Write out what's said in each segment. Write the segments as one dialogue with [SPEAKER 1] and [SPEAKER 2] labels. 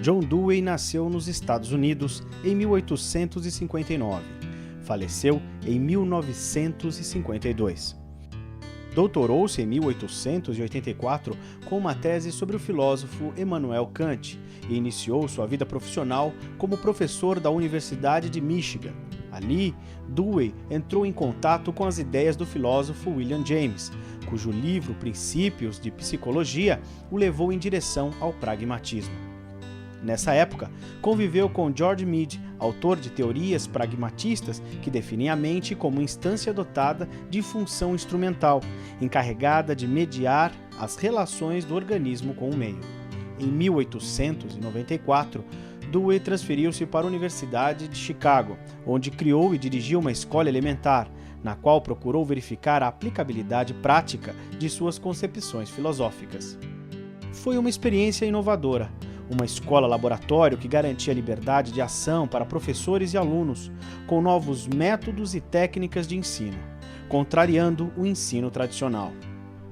[SPEAKER 1] John Dewey nasceu nos Estados Unidos em 1859. Faleceu em 1952. Doutorou-se em 1884 com uma tese sobre o filósofo Immanuel Kant e iniciou sua vida profissional como professor da Universidade de Michigan. Ali, Dewey entrou em contato com as ideias do filósofo William James, cujo livro Princípios de Psicologia o levou em direção ao pragmatismo. Nessa época, conviveu com George Mead, autor de teorias pragmatistas que definem a mente como instância dotada de função instrumental, encarregada de mediar as relações do organismo com o meio. Em 1894, Dewey transferiu-se para a Universidade de Chicago, onde criou e dirigiu uma escola elementar, na qual procurou verificar a aplicabilidade prática de suas concepções filosóficas. Foi uma experiência inovadora, uma escola-laboratório que garantia liberdade de ação para professores e alunos, com novos métodos e técnicas de ensino, contrariando o ensino tradicional.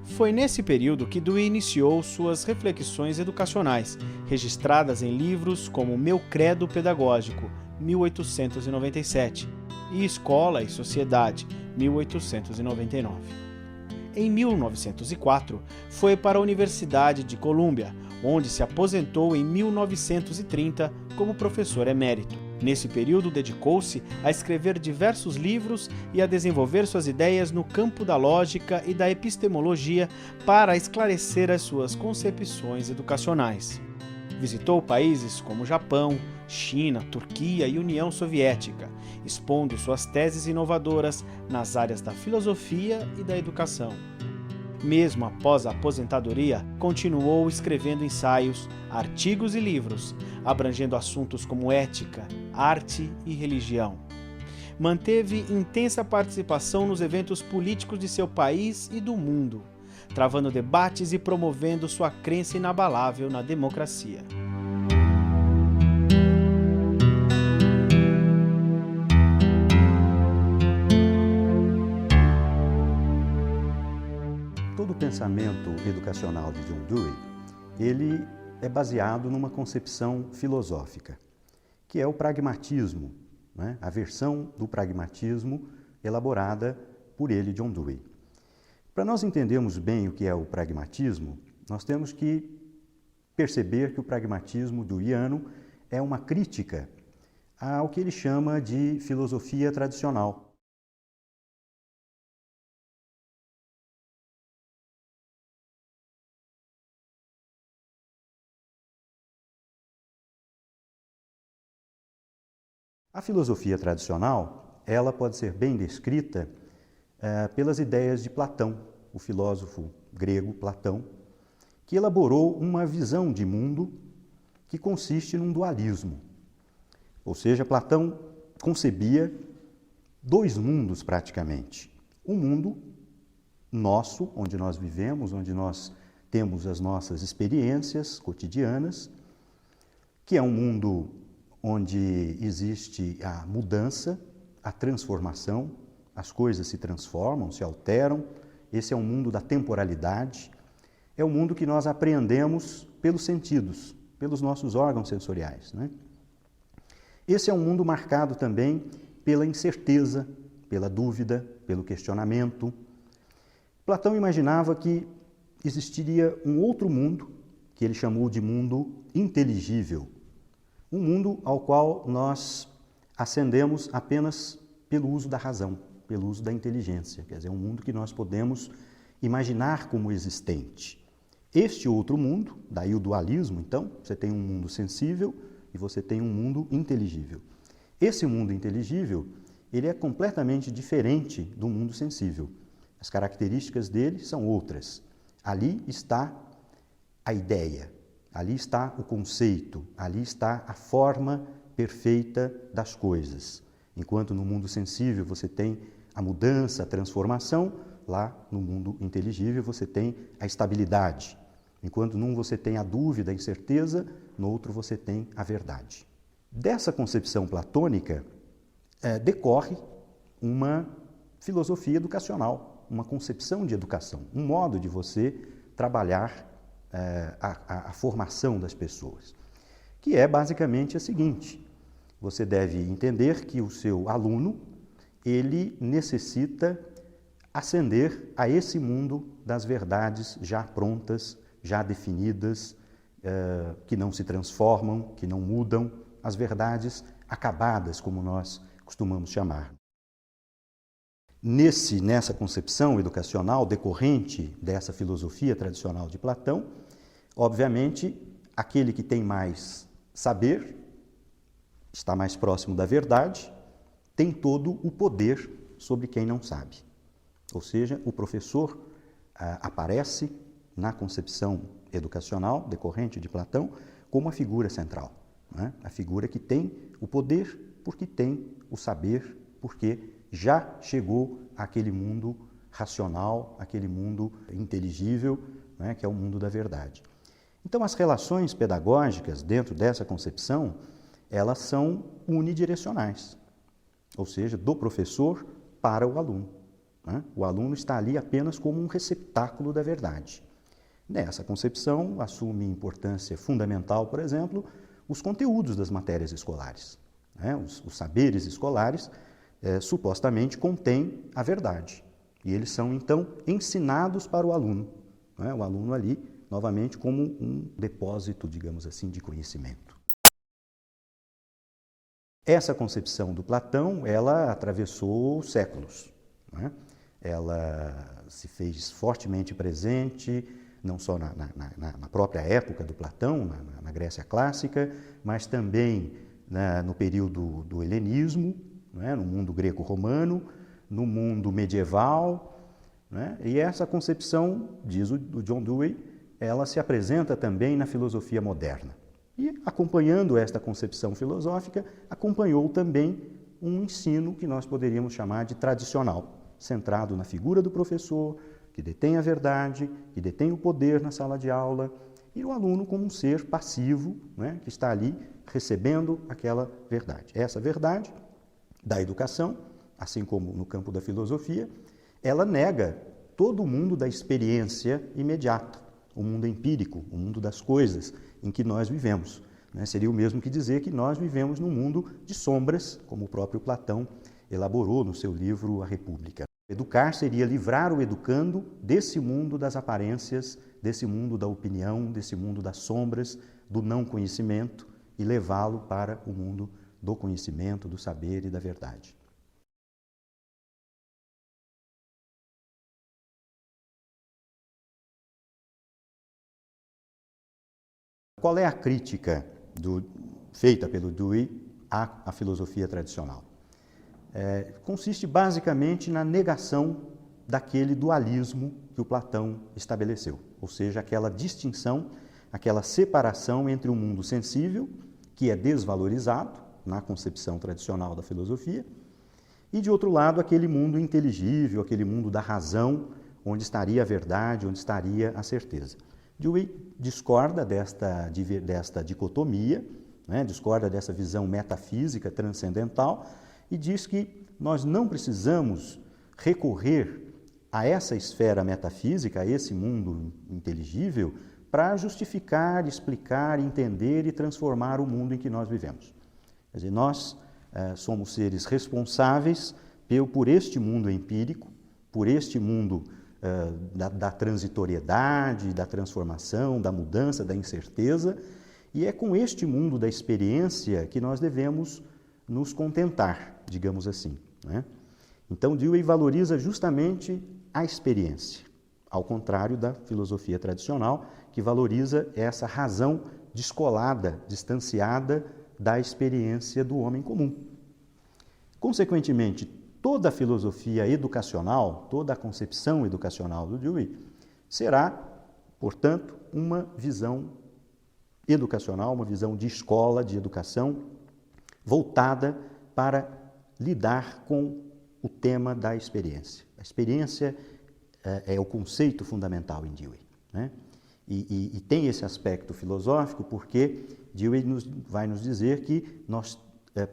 [SPEAKER 1] Foi nesse período que Dewey iniciou suas reflexões educacionais, registradas em livros como Meu Credo Pedagógico, 1897, e Escola e Sociedade, 1899. Em 1904, foi para a Universidade de Colômbia, onde se aposentou em 1930 como professor emérito. Nesse período, dedicou-se a escrever diversos livros e a desenvolver suas ideias no campo da lógica e da epistemologia para esclarecer as suas concepções educacionais. Visitou países como Japão, China, Turquia e União Soviética, expondo suas teses inovadoras nas áreas da filosofia e da educação. Mesmo após a aposentadoria, continuou escrevendo ensaios, artigos e livros, abrangendo assuntos como ética, arte e religião. Manteve intensa participação nos eventos políticos de seu país e do mundo, travando debates e promovendo sua crença inabalável na democracia.
[SPEAKER 2] Todo o pensamento educacional de John Dewey, ele é baseado numa concepção filosófica, que é o pragmatismo, né? A versão do pragmatismo elaborada por ele, John Dewey. Para nós entendermos bem o que é o pragmatismo, nós temos que perceber que o pragmatismo deweyiano é uma crítica ao que ele chama de filosofia tradicional. A filosofia tradicional, ela pode ser bem descrita pelas ideias de Platão, o filósofo grego Platão, que elaborou uma visão de mundo que consiste num dualismo. Ou seja, Platão concebia dois mundos praticamente. Um mundo nosso, onde nós vivemos, onde nós temos as nossas experiências cotidianas, que é um mundo onde existe a mudança, a transformação, as coisas se transformam, se alteram. Esse é um mundo da temporalidade, é um mundo que nós apreendemos pelos sentidos, pelos nossos órgãos sensoriais, né? Esse é um mundo marcado também pela incerteza, pela dúvida, pelo questionamento. Platão imaginava que existiria um outro mundo, que ele chamou de mundo inteligível, um mundo ao qual nós ascendemos apenas pelo uso da razão, pelo uso da inteligência, quer dizer, um mundo que nós podemos imaginar como existente. Este outro mundo, daí o dualismo, então, você tem um mundo sensível e você tem um mundo inteligível. Esse mundo inteligível, ele é completamente diferente do mundo sensível. As características dele são outras. Ali está a ideia. Ali está o conceito, ali está a forma perfeita das coisas. Enquanto no mundo sensível você tem a mudança, a transformação, lá no mundo inteligível você tem a estabilidade. Enquanto num você tem a dúvida, a incerteza, no outro você tem a verdade. Dessa concepção platônica decorre uma filosofia educacional, uma concepção de educação, um modo de você trabalhar a formação das pessoas, que é basicamente a seguinte: você deve entender que o seu aluno, ele necessita ascender a esse mundo das verdades já prontas, já definidas, que não se transformam, que não mudam, as verdades acabadas, como nós costumamos chamar. Nessa concepção educacional decorrente dessa filosofia tradicional de Platão, obviamente, aquele que tem mais saber, está mais próximo da verdade, tem todo o poder sobre quem não sabe. Ou seja, o professor aparece na concepção educacional decorrente de Platão como a figura central, né? A figura que tem o poder porque tem o saber, porque já chegou àquele mundo racional, àquele mundo inteligível, né? Que é o mundo da verdade. Então, as relações pedagógicas dentro dessa concepção, elas são unidirecionais, ou seja, do professor para o aluno, né? O aluno está ali apenas como um receptáculo da verdade. Nessa concepção, assume importância fundamental, por exemplo, os conteúdos das matérias escolares, né? Os saberes escolares supostamente contêm a verdade, e eles são, então, ensinados para o aluno, né? O aluno ali, novamente, como um depósito, digamos assim, de conhecimento. Essa concepção do Platão, ela atravessou séculos, né? Ela se fez fortemente presente, não só na própria época do Platão, na Grécia clássica, mas também no período do helenismo, né? No mundo greco-romano, no mundo medieval, né? E essa concepção, diz o John Dewey, ela se apresenta também na filosofia moderna. E, acompanhando esta concepção filosófica, acompanhou também um ensino que nós poderíamos chamar de tradicional, centrado na figura do professor, que detém a verdade, que detém o poder na sala de aula, e o aluno como um ser passivo, né, que está ali recebendo aquela verdade. Essa verdade da educação, assim como no campo da filosofia, ela nega todo o mundo da experiência imediata, o mundo empírico, o mundo das coisas em que nós vivemos, né? Seria o mesmo que dizer que nós vivemos num mundo de sombras, como o próprio Platão elaborou no seu livro A República. Educar seria livrar o educando desse mundo das aparências, desse mundo da opinião, desse mundo das sombras, do não conhecimento, e levá-lo para o mundo do conhecimento, do saber e da verdade. Qual é a crítica feita pelo Dewey à filosofia tradicional? Consiste basicamente na negação daquele dualismo que o Platão estabeleceu, ou seja, aquela distinção, aquela separação entre o mundo sensível, que é desvalorizado na concepção tradicional da filosofia, e, de outro lado, aquele mundo inteligível, aquele mundo da razão, onde estaria a verdade, onde estaria a certeza. Dewey discorda desta dicotomia, né? Discorda dessa visão metafísica transcendental e diz que nós não precisamos recorrer a essa esfera metafísica, a esse mundo inteligível, para justificar, explicar, entender e transformar o mundo em que nós vivemos. Quer dizer, nós somos seres responsáveis por este mundo empírico, por este mundo da transitoriedade, da transformação, da mudança, da incerteza, e é com este mundo da experiência que nós devemos nos contentar, digamos assim, né? Então, Dewey valoriza justamente a experiência, ao contrário da filosofia tradicional, que valoriza essa razão descolada, distanciada da experiência do homem comum. Consequentemente, toda a filosofia educacional, toda a concepção educacional do Dewey será, portanto, uma visão educacional, uma visão de escola, de educação, voltada para lidar com o tema da experiência. A experiência é o conceito fundamental em Dewey, né? E tem esse aspecto filosófico porque Dewey vai nos dizer que nós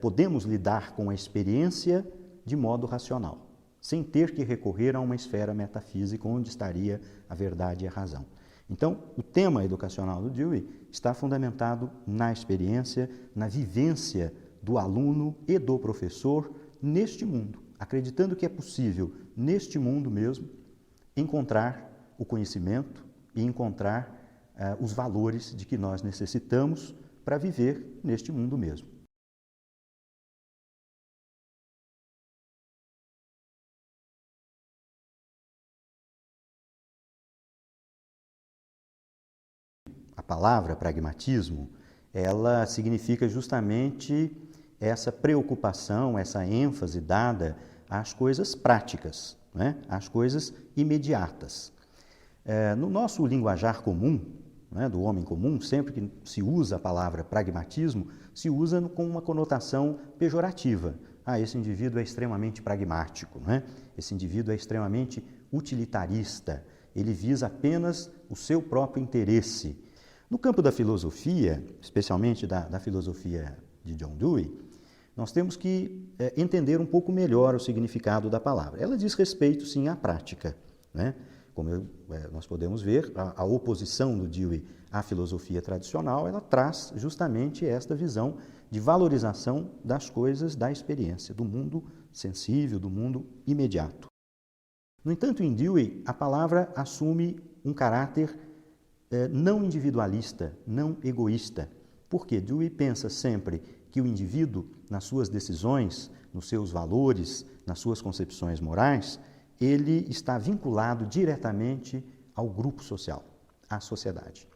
[SPEAKER 2] podemos lidar com a experiência de modo racional, sem ter que recorrer a uma esfera metafísica onde estaria a verdade e a razão. Então, o tema educacional do Dewey está fundamentado na experiência, na vivência do aluno e do professor neste mundo, acreditando que é possível, neste mundo mesmo, encontrar o conhecimento e encontrar os valores de que nós necessitamos para viver neste mundo mesmo. A palavra pragmatismo, ela significa justamente essa preocupação, essa ênfase dada às coisas práticas, né? Às coisas imediatas. No nosso linguajar comum, né, do homem comum, sempre que se usa a palavra pragmatismo, se usa com uma conotação pejorativa. Esse indivíduo é extremamente pragmático, né? Esse indivíduo é extremamente utilitarista, ele visa apenas o seu próprio interesse. No campo da filosofia, especialmente da filosofia de John Dewey, nós temos que entender um pouco melhor o significado da palavra. Ela diz respeito, sim, à prática, né? Como nós podemos ver, a oposição do Dewey à filosofia tradicional, ela traz justamente esta visão de valorização das coisas da experiência, do mundo sensível, do mundo imediato. No entanto, em Dewey, a palavra assume um caráter não individualista, não egoísta. Porque Dewey pensa sempre que o indivíduo, nas suas decisões, nos seus valores, nas suas concepções morais, ele está vinculado diretamente ao grupo social, à sociedade.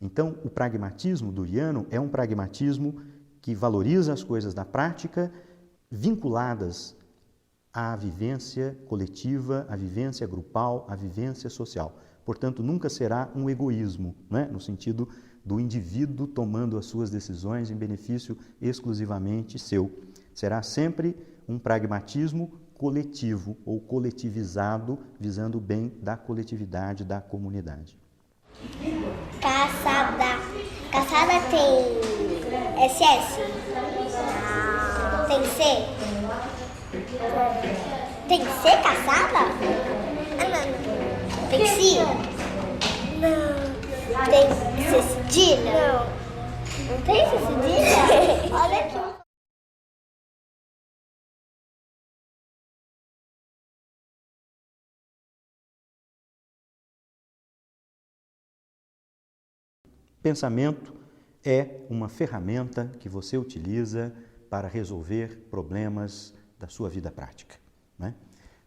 [SPEAKER 2] Então, o pragmatismo deweyano é um pragmatismo que valoriza as coisas da prática, vinculadas à vivência coletiva, à vivência grupal, à vivência social. Portanto, nunca será um egoísmo, né? No sentido do indivíduo tomando as suas decisões em benefício exclusivamente seu. Será sempre um pragmatismo coletivo ou coletivizado, visando o bem da coletividade, da comunidade.
[SPEAKER 3] Caçada. Caçada tem SS? Tem C? Tem C caçada? Não. Tem C? Não. Tem C cedilha? Não. Não tem C cedilha? Olha aqui.
[SPEAKER 2] Pensamento é uma ferramenta que você utiliza para resolver problemas da sua vida prática, né?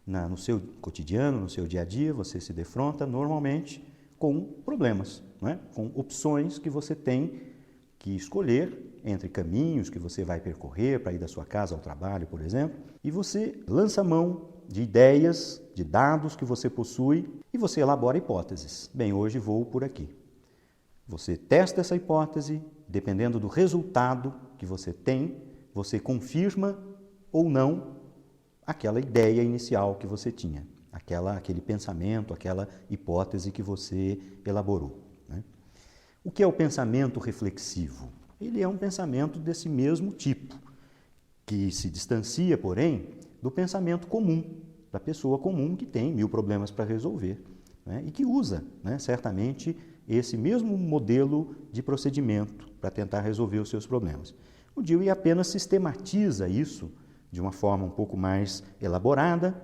[SPEAKER 2] No seu cotidiano, no seu dia a dia, você se defronta normalmente com problemas, né? Com opções que você tem que escolher entre caminhos que você vai percorrer para ir da sua casa ao trabalho, por exemplo, e você lança mão de ideias, de dados que você possui e você elabora hipóteses. Bem, hoje vou por aqui. Você testa essa hipótese, dependendo do resultado que você tem, você confirma ou não aquela ideia inicial que você tinha, aquele pensamento, aquela hipótese que você elaborou, né? O que é o pensamento reflexivo? Ele é um pensamento desse mesmo tipo, que se distancia, porém, do pensamento comum, da pessoa comum que tem 1000 problemas para resolver, né? E que usa, né, certamente, esse mesmo modelo de procedimento para tentar resolver os seus problemas. O Dewey apenas sistematiza isso de uma forma um pouco mais elaborada,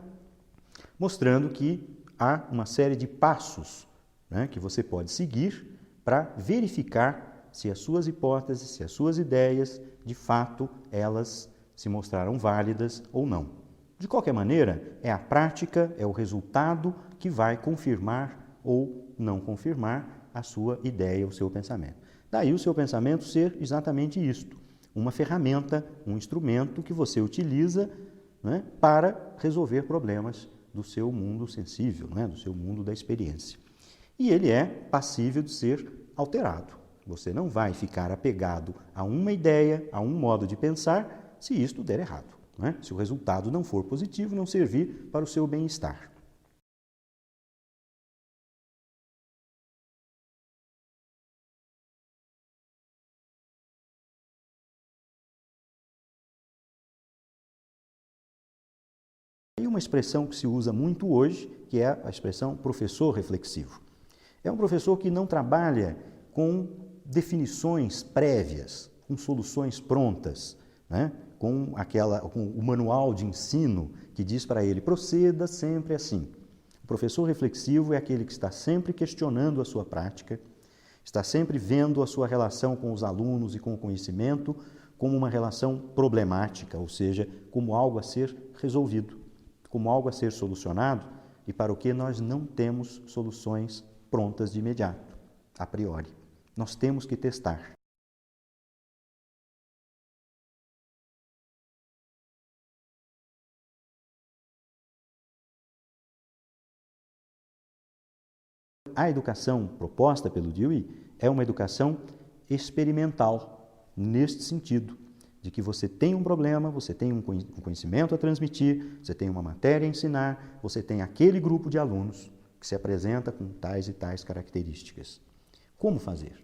[SPEAKER 2] mostrando que há uma série de passos, né, que você pode seguir para verificar se as suas hipóteses, se as suas ideias, de fato, elas se mostraram válidas ou não. De qualquer maneira, é a prática, é o resultado que vai confirmar ou não confirmar a sua ideia, o seu pensamento. Daí o seu pensamento ser exatamente isto, uma ferramenta, um instrumento que você utiliza, né, para resolver problemas do seu mundo sensível, né, do seu mundo da experiência. E ele é passível de ser alterado. Você não vai ficar apegado a uma ideia, a um modo de pensar, se isto der errado, né? Se o resultado não for positivo, não servir para o seu bem-estar. E uma expressão que se usa muito hoje, que é a expressão professor reflexivo. É um professor que não trabalha com definições prévias, com soluções prontas, né? com o manual de ensino que diz para ele, proceda sempre assim. O professor reflexivo é aquele que está sempre questionando a sua prática, está sempre vendo a sua relação com os alunos e com o conhecimento como uma relação problemática, ou seja, como algo a ser resolvido, como algo a ser solucionado e para o que nós não temos soluções prontas de imediato, a priori. Nós temos que testar. A educação proposta pelo Dewey é uma educação experimental, neste sentido, de que você tem um problema, você tem um conhecimento a transmitir, você tem uma matéria a ensinar, você tem aquele grupo de alunos que se apresenta com tais e tais características. Como fazer?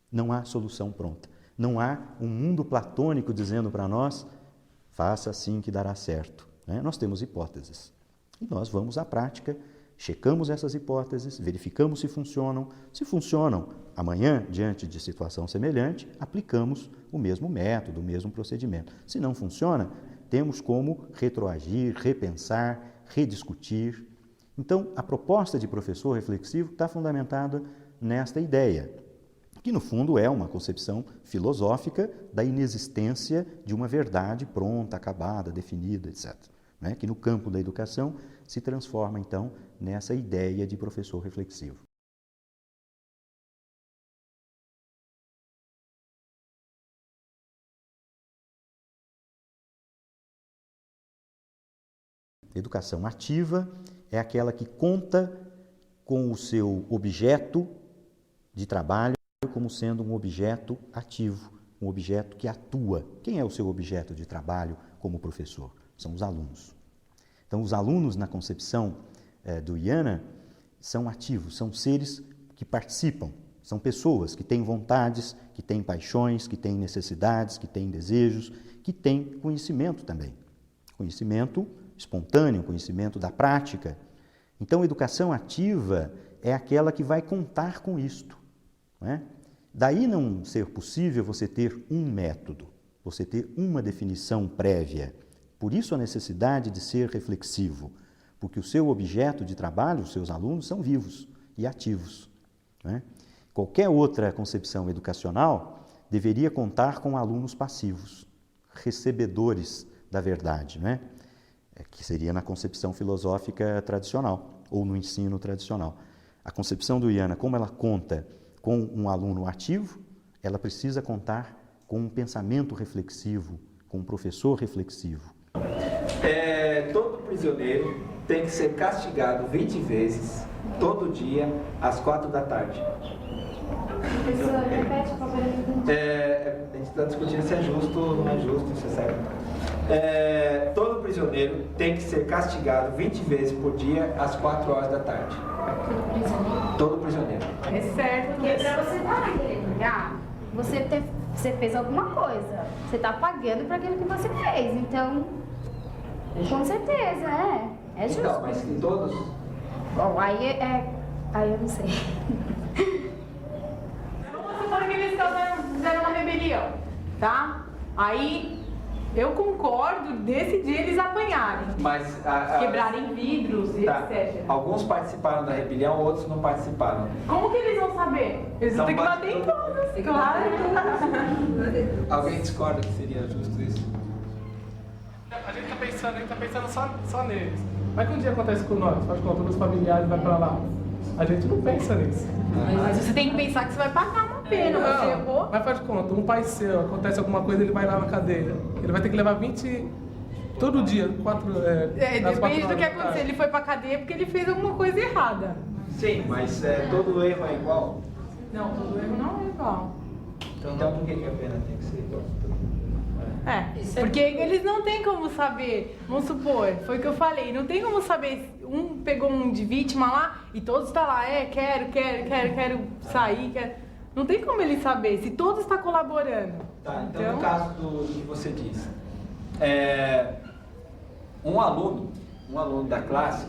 [SPEAKER 2] Não há solução pronta. Não há um mundo platônico dizendo para nós, faça assim que dará certo. Né? Nós temos hipóteses. E nós vamos à prática, checamos essas hipóteses, verificamos se funcionam. Se funcionam, amanhã, diante de situação semelhante, aplicamos o mesmo método, o mesmo procedimento. Se não funciona, temos como retroagir, repensar, rediscutir. Então, a proposta de professor reflexivo está fundamentada nesta ideia, que no fundo é uma concepção filosófica da inexistência de uma verdade pronta, acabada, definida, etc. Né? Que no campo da educação se transforma, então, nessa ideia de professor reflexivo. Educação ativa é aquela que conta com o seu objeto de trabalho como sendo um objeto ativo, um objeto que atua. Quem é o seu objeto de trabalho como professor? São os alunos. Então, os alunos, na concepção do Yana, são ativos, são seres que participam, são pessoas que têm vontades, que têm paixões, que têm necessidades, que têm desejos, que têm conhecimento também. Conhecimento espontâneo, conhecimento da prática. Então, a educação ativa é aquela que vai contar com isto. Não é? Daí não ser possível você ter um método, você ter uma definição prévia. Por isso a necessidade de ser reflexivo, porque o seu objeto de trabalho, os seus alunos, são vivos e ativos. Não é? Qualquer outra concepção educacional deveria contar com alunos passivos, recebedores da verdade, não é? Que seria na concepção filosófica tradicional, ou no ensino tradicional. A concepção do Yana, como ela conta com um aluno ativo, ela precisa contar com um pensamento reflexivo, com um professor reflexivo.
[SPEAKER 4] Todo prisioneiro tem que ser castigado 20 vezes, todo dia, às 4 da tarde.
[SPEAKER 3] Professor, repete, por favor.
[SPEAKER 4] A gente está discutindo se é justo ou não é justo, isso é certo. Todo prisioneiro tem que ser castigado 20 vezes por dia, às 4 horas da tarde. Todo prisioneiro.
[SPEAKER 5] É certo,
[SPEAKER 3] Porque para você pagar, você fez alguma coisa. Você está pagando para aquilo que você fez. Então, com certeza, é justo.
[SPEAKER 4] Então, mas em todos?
[SPEAKER 3] Bom, aí eu não sei.
[SPEAKER 5] vamos supor que eles fizeram uma rebelião, tá? Aí eu concordo desse dia eles apanharem,
[SPEAKER 4] Mas
[SPEAKER 5] quebrarem vidros e
[SPEAKER 4] tá.
[SPEAKER 5] etc.
[SPEAKER 4] Alguns participaram da rebelião, outros não participaram.
[SPEAKER 5] Como que eles vão saber? Eles
[SPEAKER 4] Não
[SPEAKER 5] têm que
[SPEAKER 4] bate
[SPEAKER 5] bater em
[SPEAKER 4] todo
[SPEAKER 5] todos, claro.
[SPEAKER 4] Alguém discorda que seria justo isso?
[SPEAKER 6] A gente tá pensando só neles. Mas que um dia acontece com nós, faz conta dos familiares, vai pra lá. A gente não pensa nisso.
[SPEAKER 5] Mas você tem que pensar que você vai pagar uma pena, você errou.
[SPEAKER 6] Mas faz conta, um pai seu, acontece alguma coisa, ele vai lá na cadeia. Ele vai ter que levar 20 todo dia, às 4
[SPEAKER 5] Depende do
[SPEAKER 6] horas
[SPEAKER 5] que
[SPEAKER 6] da
[SPEAKER 5] aconteceu.
[SPEAKER 6] tarde.
[SPEAKER 5] Ele foi pra cadeia porque ele fez alguma coisa errada.
[SPEAKER 4] Sim, mas todo erro é igual.
[SPEAKER 5] Não, todo erro não é igual.
[SPEAKER 4] Então por que a pena tem que ser igual?
[SPEAKER 5] Porque eles não têm como saber, vamos supor, foi o que eu falei, não tem como saber, um pegou um de vítima lá e todos estão lá, quero sair, quero... Não tem como ele saber, se todos estão colaborando.
[SPEAKER 4] Tá, então no caso do que você disse, um aluno da classe,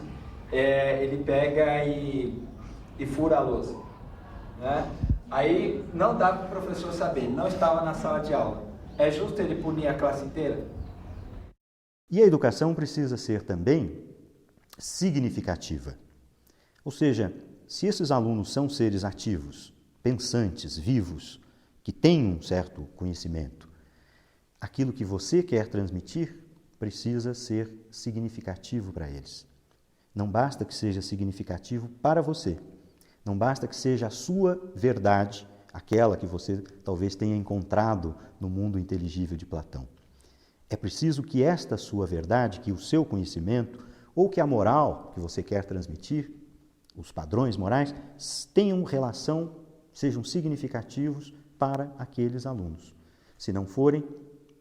[SPEAKER 4] ele pega e fura a louça. né? Aí não dá para o professor saber, ele não estava na sala de aula. É justo ele punir a classe inteira?
[SPEAKER 2] E a educação precisa ser também significativa. Ou seja, se esses alunos são seres ativos, pensantes, vivos, que têm um certo conhecimento, aquilo que você quer transmitir precisa ser significativo para eles. Não basta que seja significativo para você. Não basta que seja a sua verdade, aquela que você talvez tenha encontrado no mundo inteligível de Platão. É preciso que esta sua verdade, que o seu conhecimento, ou que a moral que você quer transmitir, os padrões morais, tenham relação, sejam significativos para aqueles alunos. Se não forem,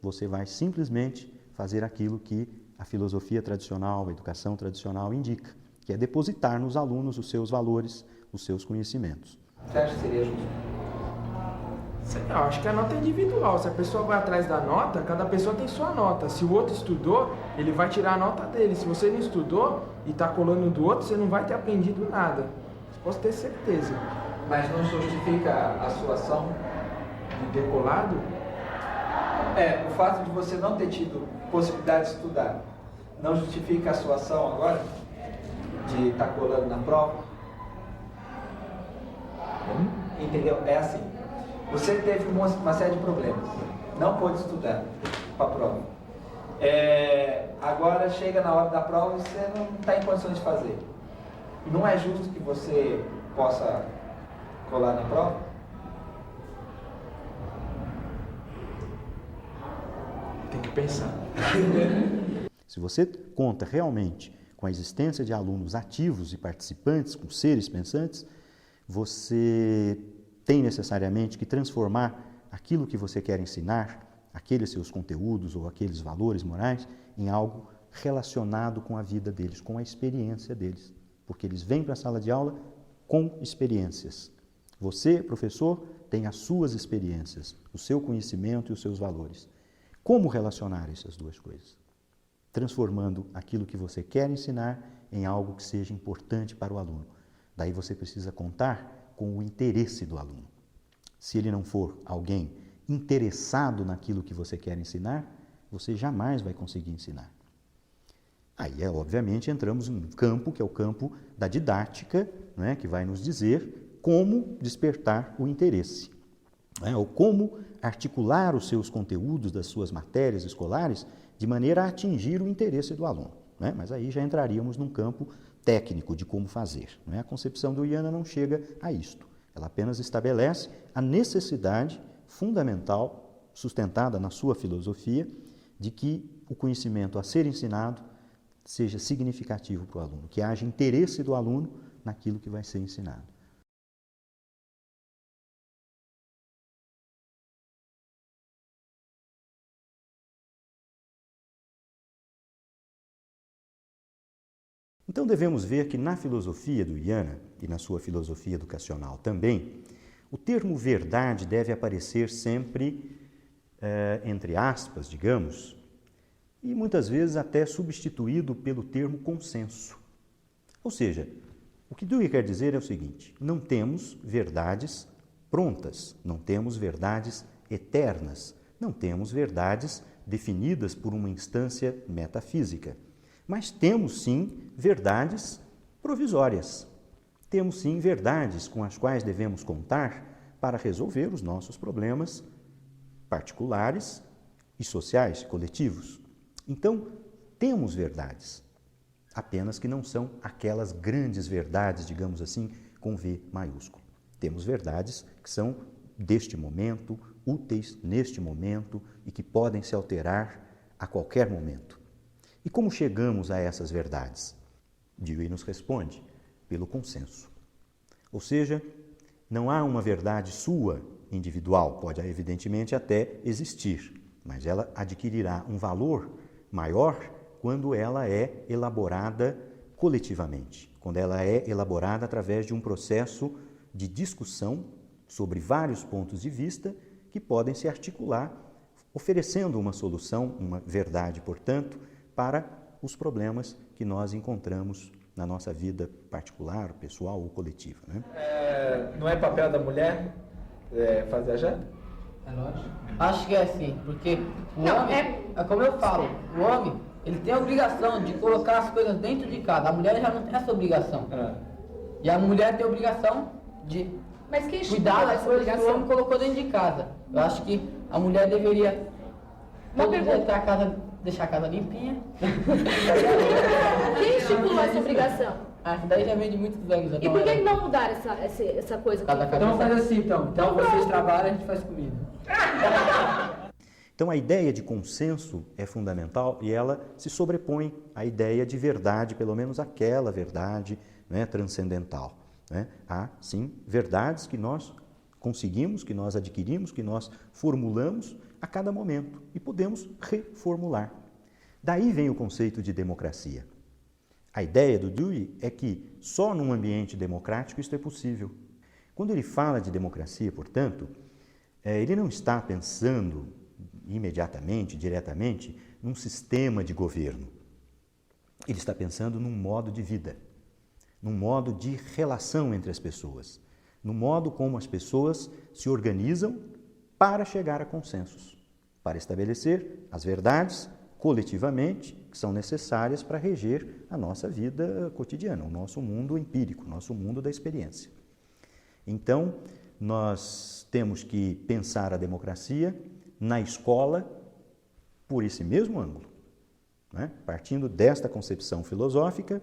[SPEAKER 2] você vai simplesmente fazer aquilo que a filosofia tradicional, a educação tradicional indica, que é depositar nos alunos os seus valores, os seus conhecimentos.
[SPEAKER 4] Você acha que seria justo?
[SPEAKER 7] Eu acho que a nota é individual. Se a pessoa vai atrás da nota, cada pessoa tem sua nota. Se o outro estudou, ele vai tirar a nota dele. Se você não estudou e está colando do outro, você não vai ter aprendido nada. Você pode ter certeza.
[SPEAKER 4] Mas não justifica a sua ação?
[SPEAKER 7] De ter colado?
[SPEAKER 4] O fato de você não ter tido possibilidade de estudar, não justifica a sua ação agora? De estar colando na prova? Entendeu? É assim. Você teve uma série de problemas, não pôde estudar para a prova. Agora chega na hora da prova e você não está em condições de fazer. Não é justo que você possa colar na prova?
[SPEAKER 7] Tem que pensar.
[SPEAKER 2] Se você conta realmente com a existência de alunos ativos e participantes, com seres pensantes, você tem necessariamente que transformar aquilo que você quer ensinar, aqueles seus conteúdos ou aqueles valores morais, em algo relacionado com a vida deles, com a experiência deles. Porque eles vêm para a sala de aula com experiências. Você, professor, tem as suas experiências, o seu conhecimento e os seus valores. Como relacionar essas duas coisas? Transformando aquilo que você quer ensinar em algo que seja importante para o aluno. Daí você precisa contar com o interesse do aluno. Se ele não for alguém interessado naquilo que você quer ensinar, você jamais vai conseguir ensinar. Aí, obviamente, entramos em um campo que é o campo da didática, né, que vai nos dizer como despertar o interesse, né, ou como articular os seus conteúdos das suas matérias escolares de maneira a atingir o interesse do aluno. Né? Mas aí já entraríamos num campo técnico de como fazer. Né? A concepção do Uiana não chega a isto. Ela apenas estabelece a necessidade fundamental, sustentada na sua filosofia, de que o conhecimento a ser ensinado seja significativo para o aluno, que haja interesse do aluno naquilo que vai ser ensinado. Então devemos ver que na filosofia do Uiana e na sua filosofia educacional também, o termo verdade deve aparecer sempre entre aspas, digamos, e muitas vezes até substituído pelo termo consenso. Ou seja, o que Dewey quer dizer é o seguinte: não temos verdades prontas, não temos verdades eternas, não temos verdades definidas por uma instância metafísica. Mas temos sim verdades provisórias. Temos sim verdades com as quais devemos contar para resolver os nossos problemas particulares e sociais, coletivos. Então, temos verdades, apenas que não são aquelas grandes verdades, digamos assim, com V maiúsculo. Temos verdades que são deste momento, úteis neste momento e que podem se alterar a qualquer momento. E como chegamos a essas verdades? Dewey nos responde: pelo consenso. Ou seja, não há uma verdade sua, individual, pode evidentemente até existir, mas ela adquirirá um valor maior quando ela é elaborada coletivamente, quando ela é elaborada através de um processo de discussão sobre vários pontos de vista que podem se articular, oferecendo uma solução, uma verdade, portanto, para os problemas que nós encontramos na nossa vida particular, pessoal ou coletiva, né?
[SPEAKER 4] Não é papel da mulher fazer a janta?
[SPEAKER 8] É lógico. Acho que é assim, porque o homem, é como eu falo, o homem, ele tem a obrigação de colocar as coisas dentro de casa. A mulher já não tem essa obrigação. E a mulher tem a obrigação de
[SPEAKER 9] Mas quem
[SPEAKER 8] cuidar
[SPEAKER 9] estipula
[SPEAKER 8] das
[SPEAKER 9] essa
[SPEAKER 8] coisas que o
[SPEAKER 9] obrigação?
[SPEAKER 8] homem colocou dentro de casa. Eu acho que a mulher deveria deixar a casa limpinha.
[SPEAKER 9] Quem estipulou essa obrigação?
[SPEAKER 8] Isso daí já vem de muitos anos.
[SPEAKER 9] E por que não mudar essa coisa?
[SPEAKER 8] Então faz assim, então vocês trabalham, a gente faz comida.
[SPEAKER 2] Então a ideia de consenso é fundamental e ela se sobrepõe à ideia de verdade, pelo menos aquela verdade, né, transcendental. Né? Há, sim, verdades que nós conseguimos, que nós adquirimos, que nós formulamos a cada momento e podemos reformular. Daí vem o conceito de democracia. A ideia do Dewey é que só num ambiente democrático isso é possível. Quando ele fala de democracia, portanto, ele não está pensando imediatamente, diretamente, num sistema de governo. Ele está pensando num modo de vida, num modo de relação entre as pessoas, no modo como as pessoas se organizam para chegar a consensos, para estabelecer as verdades coletivamente que são necessárias para reger a nossa vida cotidiana, o nosso mundo empírico, o nosso mundo da experiência. Então, nós temos que pensar a democracia na escola por esse mesmo ângulo, né? Partindo desta concepção filosófica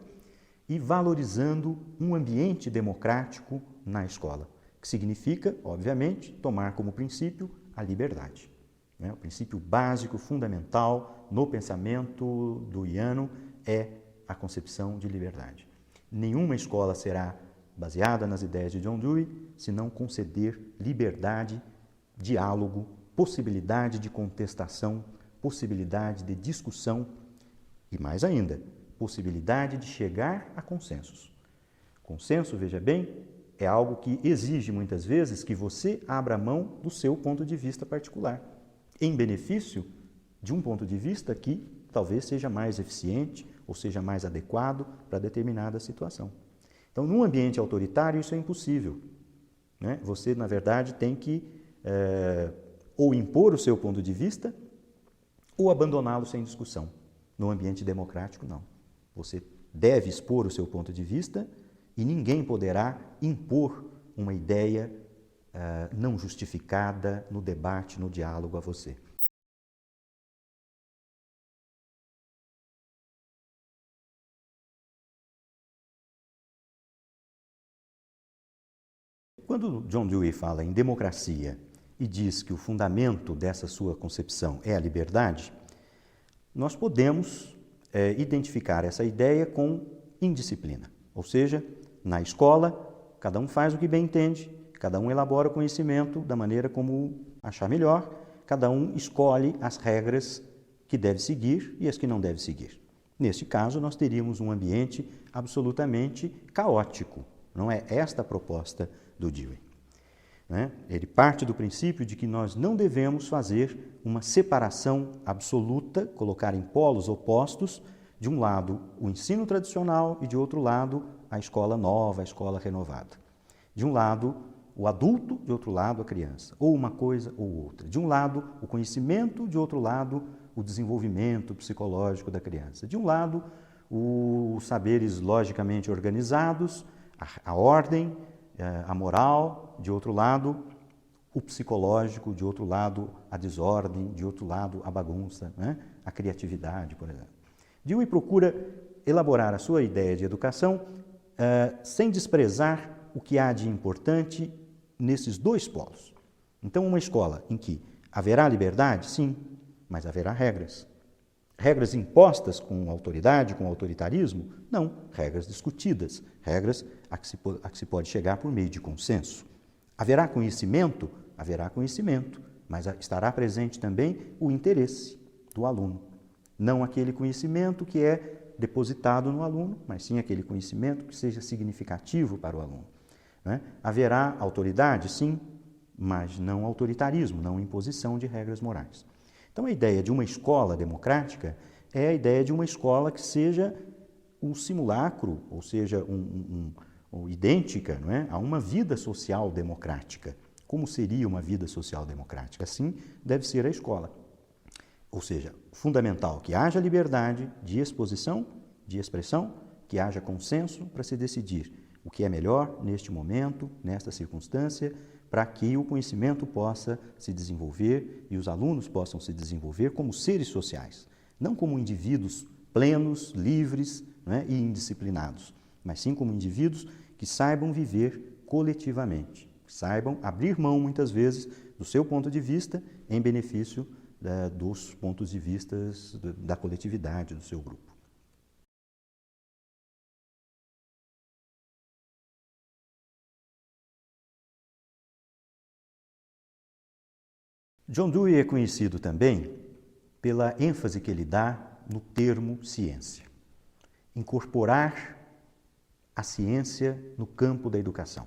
[SPEAKER 2] e valorizando um ambiente democrático na escola, que significa, obviamente, tomar como princípio a liberdade. Né? O princípio básico, fundamental no pensamento deweyano é a concepção de liberdade. Nenhuma escola será baseada nas ideias de John Dewey se não conceder liberdade, diálogo, possibilidade de contestação, possibilidade de discussão e, mais ainda, possibilidade de chegar a consensos. Consenso, veja bem, é algo que exige muitas vezes que você abra mão do seu ponto de vista particular, em benefício de um ponto de vista que talvez seja mais eficiente ou seja mais adequado para determinada situação. Então, num ambiente autoritário, isso é impossível, né? Você, na verdade, tem que ou impor o seu ponto de vista ou abandoná-lo sem discussão. No ambiente democrático, não. Você deve expor o seu ponto de vista e ninguém poderá impor uma ideia não justificada no debate, no diálogo a você. Quando John Dewey fala em democracia e diz que o fundamento dessa sua concepção é a liberdade, nós podemos identificar essa ideia com indisciplina. Ou seja, na escola, cada um faz o que bem entende, cada um elabora o conhecimento da maneira como achar melhor, cada um escolhe as regras que deve seguir e as que não deve seguir. Neste caso, nós teríamos um ambiente absolutamente caótico. Não é esta a proposta do Dewey. Né? Ele parte do princípio de que nós não devemos fazer uma separação absoluta, colocar em polos opostos, de um lado o ensino tradicional e de outro lado a escola nova, a escola renovada. De um lado o adulto, de outro lado a criança, ou uma coisa ou outra. De um lado o conhecimento, de outro lado o desenvolvimento psicológico da criança. De um lado os saberes logicamente organizados, a ordem, a moral, de outro lado o psicológico, de outro lado a desordem, de outro lado a bagunça, né? A criatividade, por exemplo. Dewey procura elaborar a sua ideia de educação sem desprezar o que há de importante nesses dois polos. Então, uma escola em que haverá liberdade, sim, mas haverá regras. Regras impostas com autoridade, com autoritarismo? Não, regras discutidas, regras a que se pode chegar por meio de consenso. Haverá conhecimento? Haverá conhecimento, mas estará presente também o interesse do aluno. Não aquele conhecimento que é depositado no aluno, mas sim aquele conhecimento que seja significativo para o aluno. Né? Haverá autoridade? Sim, mas não autoritarismo, não imposição de regras morais. Então, a ideia de uma escola democrática é a ideia de uma escola que seja um simulacro, ou seja, idêntica, não é, a uma vida social democrática. Como seria uma vida social democrática? Assim deve ser a escola. Ou seja, fundamental que haja liberdade de exposição, de expressão, que haja consenso para se decidir o que é melhor neste momento, nesta circunstância, para que o conhecimento possa se desenvolver e os alunos possam se desenvolver como seres sociais, não como indivíduos plenos, livres, né, e indisciplinados, mas sim como indivíduos que saibam viver coletivamente, que saibam abrir mão, muitas vezes, do seu ponto de vista em benefício dos pontos de vista da coletividade, do seu grupo. John Dewey é conhecido também pela ênfase que ele dá no termo ciência. Incorporar a ciência no campo da educação.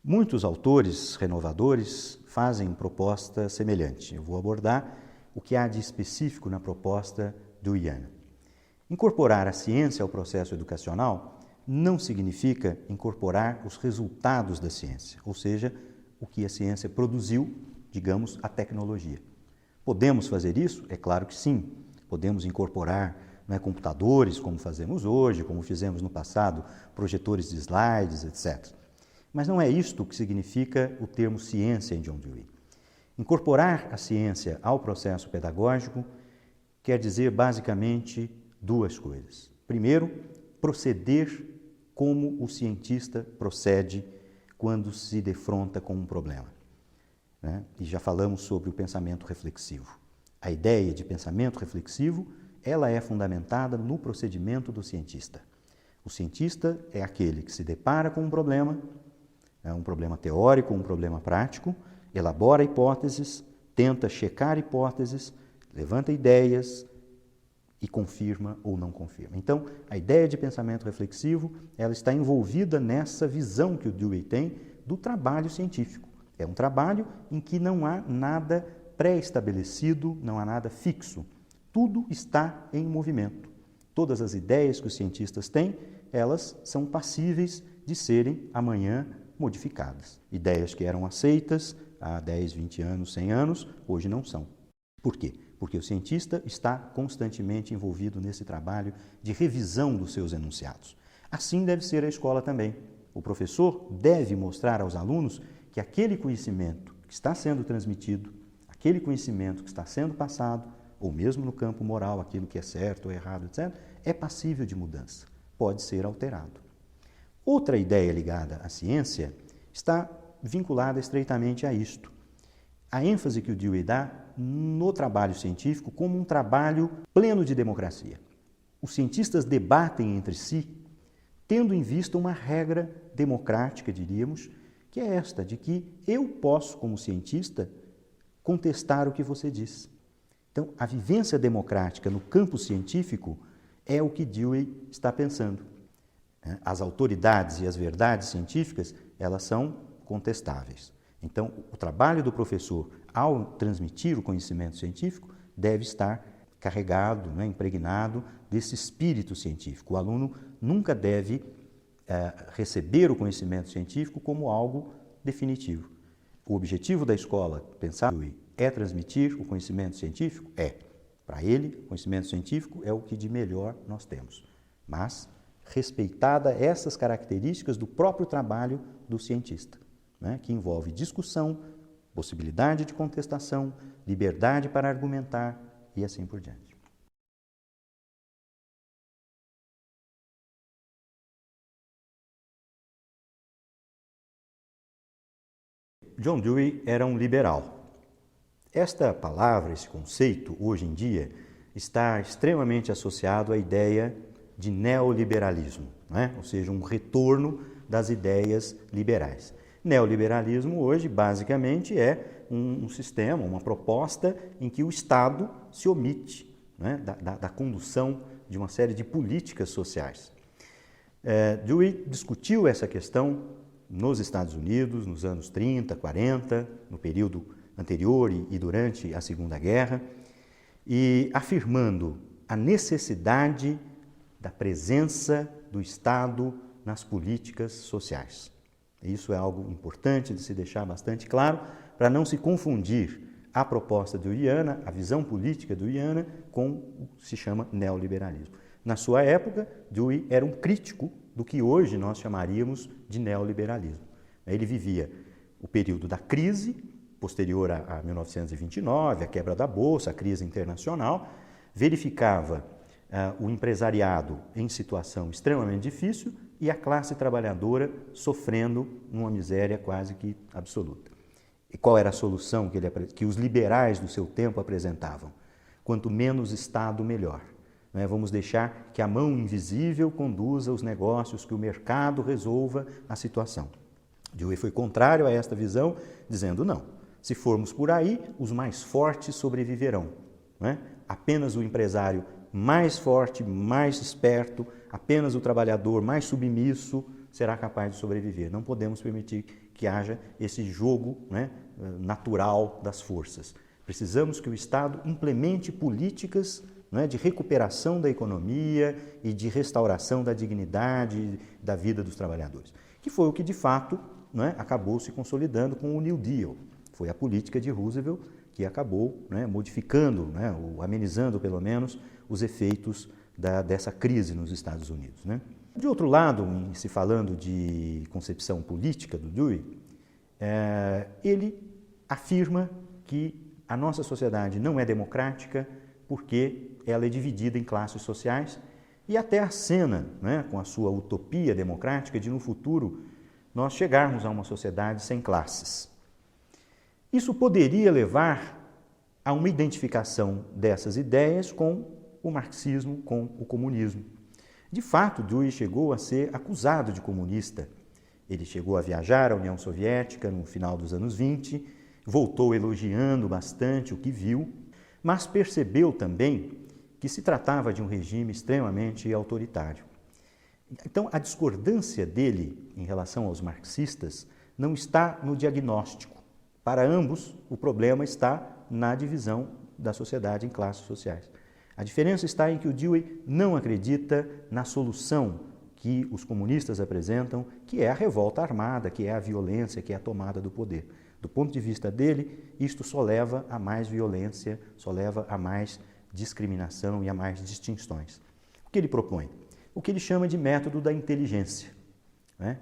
[SPEAKER 2] Muitos autores renovadores fazem proposta semelhante. Eu vou abordar o que há de específico na proposta deweyana. Incorporar a ciência ao processo educacional não significa incorporar os resultados da ciência, ou seja, o que a ciência produziu, digamos, a tecnologia. Podemos fazer isso? É claro que sim. Podemos incorporar, né, computadores, como fazemos hoje, como fizemos no passado, projetores de slides, etc. Mas não é isto que significa o termo ciência em John Dewey. Incorporar a ciência ao processo pedagógico quer dizer basicamente duas coisas. Primeiro, proceder como o cientista procede quando se defronta com um problema. Né? E já falamos sobre o pensamento reflexivo. A ideia de pensamento reflexivo, ela é fundamentada no procedimento do cientista. O cientista é aquele que se depara com um problema teórico, um problema prático, elabora hipóteses, tenta checar hipóteses, levanta ideias e confirma ou não confirma. Então, a ideia de pensamento reflexivo, ela está envolvida nessa visão que o Dewey tem do trabalho científico. É um trabalho em que não há nada pré-estabelecido, não há nada fixo. Tudo está em movimento. Todas as ideias que os cientistas têm, elas são passíveis de serem amanhã modificadas. Ideias que eram aceitas há 10, 20 anos, 100 anos, hoje não são. Por quê? Porque o cientista está constantemente envolvido nesse trabalho de revisão dos seus enunciados. Assim deve ser a escola também. O professor deve mostrar aos alunos que aquele conhecimento que está sendo transmitido, aquele conhecimento que está sendo passado, ou mesmo no campo moral, aquilo que é certo ou errado, etc., é passível de mudança, pode ser alterado. Outra ideia ligada à ciência está vinculada estreitamente a isto. A ênfase que o Dewey dá no trabalho científico como um trabalho pleno de democracia. Os cientistas debatem entre si, tendo em vista uma regra democrática, diríamos, que é esta, de que eu posso, como cientista, contestar o que você diz. Então, a vivência democrática no campo científico é o que Dewey está pensando. As autoridades e as verdades científicas, elas são contestáveis. Então, o trabalho do professor, ao transmitir o conhecimento científico, deve estar carregado, impregnado desse espírito científico. O aluno nunca deve receber o conhecimento científico como algo definitivo. O objetivo da escola, pensar, é transmitir o conhecimento científico? É. Para ele, o conhecimento científico é o que de melhor nós temos. Mas, respeitada essas características do próprio trabalho do cientista, que envolve discussão, possibilidade de contestação, liberdade para argumentar e assim por diante. John Dewey era um liberal. Esta palavra, esse conceito, hoje em dia, está extremamente associado à ideia de neoliberalismo, ou seja, um retorno das ideias liberais. Neoliberalismo hoje, basicamente, é um sistema, uma proposta em que o Estado se omite da condução de uma série de políticas sociais. Dewey discutiu essa questão nos Estados Unidos, nos anos 30, 40, no período anterior e durante a Segunda Guerra, e afirmando a necessidade da presença do Estado nas políticas sociais. Isso é algo importante de se deixar bastante claro, para não se confundir a proposta deweyana, a visão política deweyana, com o que se chama neoliberalismo. Na sua época, Dewey era um crítico do que hoje nós chamaríamos de neoliberalismo. Ele vivia o período da crise, posterior a 1929, a quebra da Bolsa, a crise internacional, verificava o empresariado em situação extremamente difícil e a classe trabalhadora sofrendo uma miséria quase que absoluta. E qual era a solução que os liberais do seu tempo apresentavam? Quanto menos Estado, melhor. Vamos deixar que a mão invisível conduza os negócios, que o mercado resolva a situação. Dewey foi contrário a esta visão, dizendo não, se formos por aí, os mais fortes sobreviverão. Apenas o empresário mais forte, mais esperto, apenas o trabalhador mais submisso será capaz de sobreviver. Não podemos permitir que haja esse jogo natural das forças. Precisamos que o Estado implemente políticas de recuperação da economia e de restauração da dignidade da vida dos trabalhadores, que foi o que de fato acabou se consolidando com o New Deal. Foi a política de Roosevelt que acabou modificando, ou amenizando pelo menos, os efeitos dessa crise nos Estados Unidos. De outro lado, se falando de concepção política do Dewey, ele afirma que a nossa sociedade não é democrática porque ela é dividida em classes sociais e até acena com a sua utopia democrática de no futuro nós chegarmos a uma sociedade sem classes. Isso poderia levar a uma identificação dessas ideias com o marxismo, com o comunismo. De fato, Dewey chegou a ser acusado de comunista. Ele chegou a viajar à União Soviética no final dos anos 20, voltou elogiando bastante o que viu, mas percebeu também que se tratava de um regime extremamente autoritário. Então, a discordância dele em relação aos marxistas não está no diagnóstico. Para ambos, o problema está na divisão da sociedade em classes sociais. A diferença está em que o Dewey não acredita na solução que os comunistas apresentam, que é a revolta armada, que é a violência, que é a tomada do poder. Do ponto de vista dele, isto só leva a mais violência, só leva a mais discriminação e a mais distinções. O que ele propõe? O que ele chama de método da inteligência.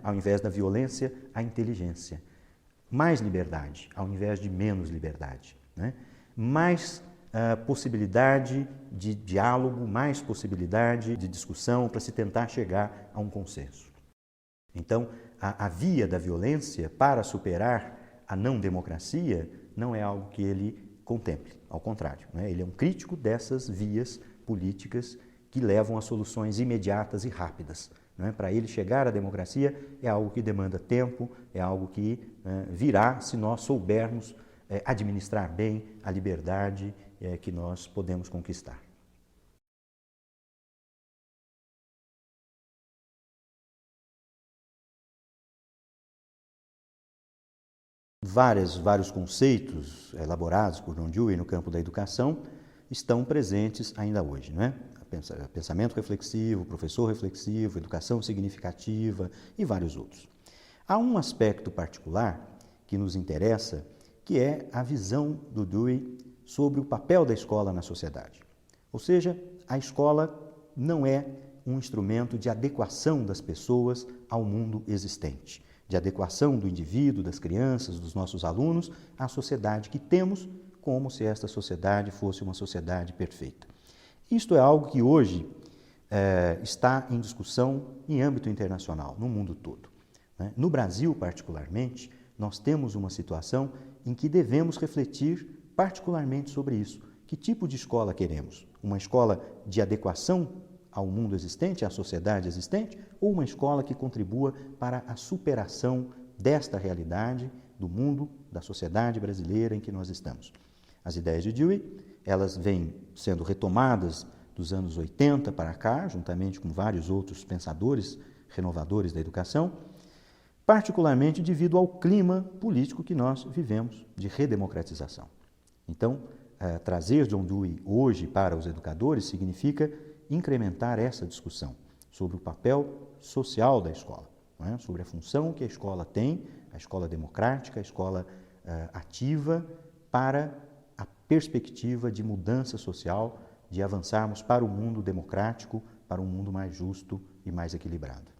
[SPEAKER 2] Ao invés da violência, a inteligência. Mais liberdade, ao invés de menos liberdade. Mais possibilidade de diálogo, mais possibilidade de discussão para se tentar chegar a um consenso. Então, a via da violência para superar a não democracia não é algo que ele contemple, ao contrário. Ele é um crítico dessas vias políticas que levam a soluções imediatas e rápidas. Para ele chegar à democracia é algo que demanda tempo, é algo que virá se nós soubermos administrar bem a liberdade que nós podemos conquistar. Vários conceitos elaborados por John Dewey no campo da educação estão presentes ainda hoje, Pensamento reflexivo, professor reflexivo, educação significativa e vários outros. Há um aspecto particular que nos interessa, que é a visão do Dewey sobre o papel da escola na sociedade. Ou seja, a escola não é um instrumento de adequação das pessoas ao mundo existente, de adequação do indivíduo, das crianças, dos nossos alunos à sociedade que temos, como se esta sociedade fosse uma sociedade perfeita. Isto é algo que hoje está em discussão em âmbito internacional, no mundo todo. No Brasil, particularmente, nós temos uma situação em que devemos refletir particularmente sobre isso. Que tipo de escola queremos? Uma escola de adequação ao mundo existente, à sociedade existente, ou uma escola que contribua para a superação desta realidade, do mundo, da sociedade brasileira em que nós estamos? As ideias de Dewey, elas vêm sendo retomadas dos anos 80 para cá, juntamente com vários outros pensadores renovadores da educação, particularmente devido ao clima político que nós vivemos de redemocratização. Então, trazer John Dewey hoje para os educadores significa incrementar essa discussão sobre o papel social da escola, não é? Sobre a função que a escola tem, a escola democrática, a escola ativa, para a perspectiva de mudança social, de avançarmos para um mundo democrático, para um mundo mais justo e mais equilibrado.